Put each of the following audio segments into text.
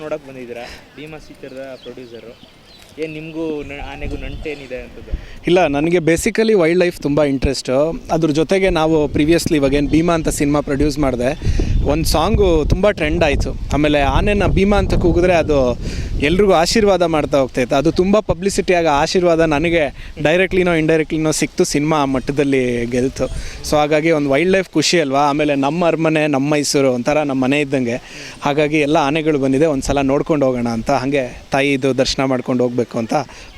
ನೋಡೋಕೆ ಬಂದಿದ್ದೀರಾ, ಭೀಮಾ ಚಿತ್ರದ ಪ್ರೊಡ್ಯೂಸರು. ಏನು ನಿಮಗೂ ಆನೆಗೂ ನಂಟೇನಿದೆ ಅಂತದ್ದು? ಇಲ್ಲ, ನನಗೆ ಬೇಸಿಕಲಿ ವೈಲ್ಡ್ ಲೈಫ್ ತುಂಬ ಇಂಟ್ರೆಸ್ಟು. ಅದ್ರ ಜೊತೆಗೆ ನಾವು ಪ್ರೀವಿಯಸ್ಲಿ ಇವಾಗೇನು ಭೀಮಾ ಅಂತ ಸಿನಿಮಾ ಪ್ರೊಡ್ಯೂಸ್ ಮಾಡಿದೆ, ಒಂದು ಸಾಂಗು ತುಂಬ ಟ್ರೆಂಡ್ ಆಯಿತು. ಆಮೇಲೆ ಆನೆನ ಭೀಮಾ ಅಂತ ಕೂಗಿದ್ರೆ ಅದು ಎಲ್ರಿಗೂ ಆಶೀರ್ವಾದ ಮಾಡ್ತಾ ಹೋಗ್ತಾಯಿತ್ತು. ಅದು ತುಂಬ ಪಬ್ಲಿಸಿಟಿಯಾಗಿ ಆಶೀರ್ವಾದ ನನಗೆ ಡೈರೆಕ್ಟ್ಲಿನೋ ಇಂಡೈರೆಕ್ಟ್ಲಿನೋ ಸಿಕ್ತು, ಸಿನಿಮಾ ಆ ಮಟ್ಟದಲ್ಲಿ ಗೆಲ್ತು. ಸೊ ಹಾಗಾಗಿ ಒಂದು ವೈಲ್ಡ್ ಲೈಫ್ ಖುಷಿ ಅಲ್ವಾ. ಆಮೇಲೆ ನಮ್ಮ ಅರಮನೆ, ನಮ್ಮ ಮೈಸೂರು ಒಂಥರ ನಮ್ಮ ಮನೆ ಇದ್ದಂಗೆ. ಹಾಗಾಗಿ ಎಲ್ಲ ಆನೆಗಳು ಬಂದಿದೆ, ಒಂದು ಸಲ ನೋಡ್ಕೊಂಡು ಹೋಗೋಣ ಅಂತ, ಹಾಗೆ ತಾಯಿದು ದರ್ಶನ ಮಾಡ್ಕೊಂಡು ಹೋಗ್ಬೇಕು ಅಂತ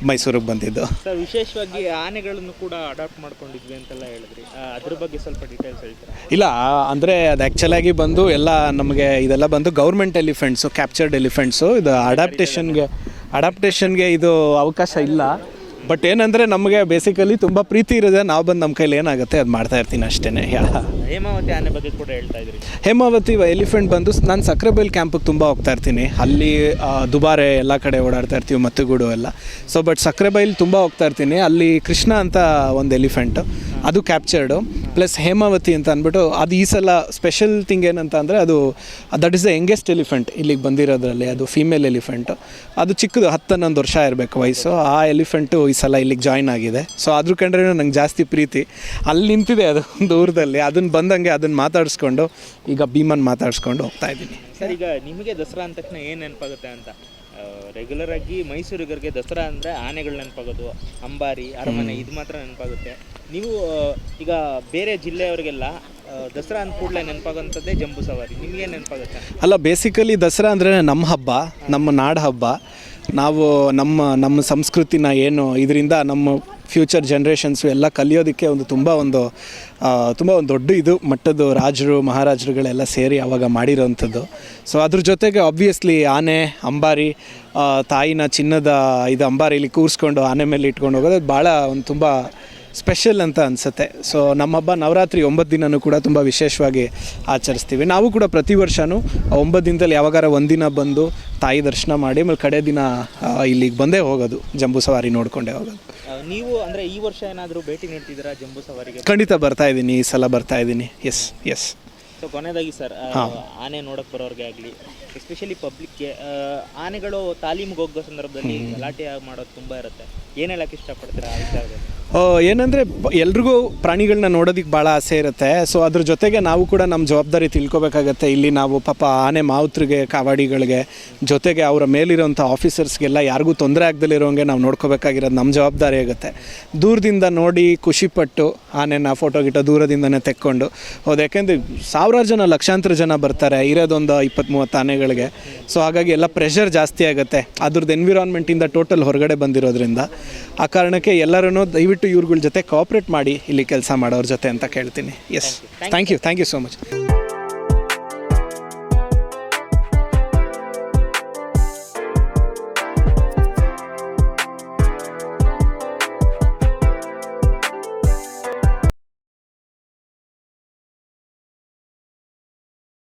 ಮೈಸೂರಿಗೆ ಬಂದಿದ್ದು. ಸರ್, ವಿಶೇಷವಾಗಿ ಆನೆಗಳನ್ನು ಕೂಡ ಅಡಾಪ್ಟ್ ಮಾಡ್ಕೊಂಡಿದ್ವಿ ಅಂತೆಲ್ಲ ಹೇಳಿದ್ರಿ, ಅದ್ರ ಬಗ್ಗೆ ಸ್ವಲ್ಪ ಡೀಟೇಲ್ಸ್ ಹೇಳ್ತೀರಾ? ಇಲ್ಲ, ಅಂದರೆ ಅದು ಆ್ಯಕ್ಚುಲಾಗಿ ಬಂದು ಎಲ್ಲ ನಮಗೆ ಇದೆಲ್ಲ ಬಂದು ಗೌರ್ಮೆಂಟ್ ಎಲಿಫೆಂಟ್ಸು, ಕ್ಯಾಪ್ಚರ್ಡ್ ಎಲಿಫೆಂಟ್ಸು. ಇದು ಅಡಾಪ್ಟೇಷನ್ಗೆ ಇದು ಅವಕಾಶ ಇಲ್ಲ. ಬಟ್ ಏನಂದರೆ ನಮಗೆ ಬೇಸಿಕಲಿ ತುಂಬ ಪ್ರೀತಿ ಇರೋದೆ, ನಾವು ಬಂದು ನಮ್ಮ ಕೈಲಿ ಏನಾಗುತ್ತೆ ಅದು ಮಾಡ್ತಾ ಇರ್ತೀನಿ ಅಷ್ಟೇ. ಹೇಮಾವತಿ ಆನೆ ಬಗ್ಗೆ ಕೂಡ ಹೇಳ್ತಾ ಇದ್ರಿ. ಹೇಮಾವತಿ ಎಲಿಫೆಂಟ್ ಬಂದು ನಾನು ಸಕ್ರೆಬೈಲ್ ಕ್ಯಾಂಪಿಗೆ ತುಂಬ ಹೋಗ್ತಾ ಇರ್ತೀನಿ. ಅಲ್ಲಿ ದುಬಾರೆ ಎಲ್ಲ ಕಡೆ ಓಡಾಡ್ತಾ ಇರ್ತೀವಿ, ಮತ್ತುಗೂಡು ಎಲ್ಲ. ಸೊ ಬಟ್ ಸಕ್ರೆಬೈಲ್ ತುಂಬ ಹೋಗ್ತಾ ಇರ್ತೀನಿ. ಅಲ್ಲಿ ಕೃಷ್ಣ ಅಂತ ಒಂದು ಎಲಿಫೆಂಟು, ಅದು ಕ್ಯಾಪ್ಚರ್ಡು. ಪ್ಲಸ್ ಹೇಮಾವತಿ ಅಂತ ಅಂದ್ಬಿಟ್ಟು ಅದು ಈ ಸಲ ಸ್ಪೆಷಲ್ ಥಿಂಗ್ ಏನಂತ ಅಂದರೆ ಅದು that is the youngest elephant ಇಲ್ಲಿಗೆ ಬಂದಿರೋದ್ರಲ್ಲಿ. ಅದು ಫೀಮೇಲ್ ಎಲಿಫೆಂಟು, ಅದು ಚಿಕ್ಕದು 10-11 ವರ್ಷ ಇರಬೇಕು ವಯಸ್ಸು. ಆ ಎಲಿಫೆಂಟು ಈ ಸಲ ಇಲ್ಲಿಗೆ ಜಾಯ್ನ್ ಆಗಿದೆ. ಸೊ ಅದ್ರ ಕಂಡ್ರೆ ನಂಗೆ ಜಾಸ್ತಿ ಪ್ರೀತಿ. ಅಲ್ಲಿ ನಿಂತಿದೆ ಅದು ದೂರದಲ್ಲಿ, ಅದನ್ನು ಬಂದಂಗೆ ಅದನ್ನು ಮಾತಾಡಿಸ್ಕೊಂಡು ಈಗ ಭೀಮನ್ ಮಾತಾಡಿಸ್ಕೊಂಡು ಹೋಗ್ತಾ ಇದ್ದೀನಿ. ಸರ್, ಈಗ ನಿಮಗೆ ದಸರಾ ಅಂದ ತಕ್ಷಣ ಏನು ನೆನಪಾಗುತ್ತೆ ಅಂತ? ರೆಗ್ಯುಲರ್ ಆಗಿ ಮೈಸೂರಿಗರಿಗೆ ದಸರಾ ಅಂದರೆ ಆನೆಗಳು ನೆನಪಾಗೋದು, ಅಂಬಾರಿ, ಅರಮನೆ, ಇದು ಮಾತ್ರ ನೆನಪಾಗುತ್ತೆ. ನೀವು ಈಗ ಬೇರೆ ಜಿಲ್ಲೆಯವರಿಗೆಲ್ಲ ದಸರಾ ಅಂದ ಕೂಡಲೇ ನೆನಪಾಗೋಂಥದ್ದೇ ಜಂಬೂ ಸವಾರಿ, ನಿಮಗೇನು ನೆನಪಾಗುತ್ತೆ? ಅಲ್ಲ, ಬೇಸಿಕಲಿ ದಸರಾ ಅಂದರೆ ನಮ್ಮ ಹಬ್ಬ, ನಮ್ಮ ನಾಡ ಹಬ್ಬ. ನಾವು ನಮ್ಮ ಸಂಸ್ಕೃತಿನ ಏನು ಇದರಿಂದ ನಮ್ಮ ಫ್ಯೂಚರ್ ಜನ್ರೇಷನ್ಸು ಎಲ್ಲ ಕಲಿಯೋದಕ್ಕೆ ತುಂಬ ಒಂದು ದೊಡ್ಡ ಇದು ಮಟ್ಟದ್ದು ರಾಜರು ಮಹಾರಾಜರುಗಳೆಲ್ಲ ಸೇರಿ ಆವಾಗ ಮಾಡಿರೋವಂಥದ್ದು. ಸೊ ಅದ್ರ ಜೊತೆಗೆ ಆಬ್ವಿಯಸ್ಲಿ ಆನೆ, ಅಂಬಾರಿ, ತಾಯಿನ ಚಿನ್ನದ ಇದು ಅಂಬಾರಿಲಿ ಕೂರಿಸ್ಕೊಂಡು ಆನೆ ಮೇಲೆ ಇಟ್ಕೊಂಡು ಹೋಗೋದು ಭಾಳ ಒಂದು ತುಂಬ ಸ್ಪೆಷಲ್ ಅಂತ ಅನಿಸುತ್ತೆ. ಸೊ ನಮ್ಮ ಹಬ್ಬ ನವರಾತ್ರಿ 9 ದಿನವೂ ಕೂಡ ತುಂಬ ವಿಶೇಷವಾಗಿ ಆಚರಿಸ್ತೀವಿ. ನಾವು ಕೂಡ ಪ್ರತಿ ವರ್ಷವೂ 9 ದಿನದಲ್ಲಿ ಯಾವಾಗಾರ ಒಂದಿನ ಬಂದು ತಾಯಿ ದರ್ಶನ ಮಾಡಿ ಆಮೇಲೆ ಕಡೆ ದಿನ ಇಲ್ಲಿಗೆ ಬಂದೇ ಹೋಗೋದು, ಜಂಬೂ ಸವಾರಿ ನೋಡಿಕೊಂಡೇ ಹೋಗೋದು. ನೀವು ಅಂದರೆ ಈ ವರ್ಷ ಏನಾದರೂ ಭೇಟಿ ನೀಡ್ತಿದ್ದೀರಾ ಜಂಬೂ ಸವಾರಿಗೆ? ಖಂಡಿತ ಬರ್ತಾ ಇದ್ದೀನಿ, ಈ ಸಲ ಬರ್ತಾ ಇದ್ದೀನಿ. ಎಸ್. ಸೊ ಕೊನೆಯದಾಗಿ ಸರ್, ಆನೆ ನೋಡೋಕ್ಕೆ ಬರೋರಿಗೆ ಆಗಲಿ, ಎಸ್ಪೆಷಲಿ ಪಬ್ಲಿಕ್ಗೆ, ಆನೆಗಳು ತಾಲೀಮಿಗೆ ಹೋಗೋ ಸಂದರ್ಭದಲ್ಲಿ ಗಲಾಟೆ ಮಾಡೋದು ತುಂಬ ಇರುತ್ತೆ. ಏನು ಹೇಳೋಕ್ಕೆ ಇಷ್ಟಪಡ್ತೀರಾ ಆ ವಿಚಾರದಲ್ಲಿ? ಏನಂದರೆ ಎಲ್ರಿಗೂ ಪ್ರಾಣಿಗಳನ್ನ ನೋಡೋದಕ್ಕೆ ಭಾಳ ಆಸೆ ಇರುತ್ತೆ. ಸೊ ಅದ್ರ ಜೊತೆಗೆ ನಾವು ಕೂಡ ನಮ್ಮ ಜವಾಬ್ದಾರಿ ತಿಳ್ಕೊಬೇಕಾಗತ್ತೆ. ಇಲ್ಲಿ ನಾವು ಪಾಪ ಆನೆ ಮಾವುತರಿಗೆ, ಕಾವಾಡಿಗಳಿಗೆ, ಜೊತೆಗೆ ಅವರ ಮೇಲಿರೋಂಥ ಆಫೀಸರ್ಸ್ಗೆಲ್ಲ ಯಾರಿಗೂ ತೊಂದರೆ ಆಗದಲ್ಲಿರೋಂಗೆ ನಾವು ನೋಡ್ಕೋಬೇಕಾಗಿರೋದು ನಮ್ಮ ಜವಾಬ್ದಾರಿ ಆಗುತ್ತೆ. ದೂರದಿಂದ ನೋಡಿ ಖುಷಿಪಟ್ಟು ಆನೆನ ಫೋಟೋ ಗಿಟೋ ದೂರದಿಂದನೇ ತೆಕ್ಕೊಂಡು ಹೌದು. ಯಾಕೆಂದರೆ ಸಾವಿರಾರು ಜನ, ಲಕ್ಷಾಂತರ ಜನ ಬರ್ತಾರೆ ಇರೋದೊಂದು 20-30 ಆನೆಗಳಿಗೆ. ಸೊ ಹಾಗಾಗಿ ಎಲ್ಲ ಪ್ರೆಷರ್ ಜಾಸ್ತಿ ಆಗುತ್ತೆ ಅದ್ರದ್ದು ಎನ್ವಿರಾನ್ಮೆಂಟಿಂದ ಟೋಟಲ್ ಹೊರಗಡೆ ಬಂದಿರೋದ್ರಿಂದ. ಆ ಕಾರಣಕ್ಕೆ ಎಲ್ಲರೂ ದಯವಿಟ್ಟು ಇವ್ರುಗಳ ಜೊತೆ ಕೋಆಪ್ರೇಟ್ ಮಾಡಿ ಇಲ್ಲಿ ಕೆಲಸ ಮಾಡೋರ ಜೊತೆ ಅಂತ ಕೇಳ್ತೀನಿ. Yes, thank you so much.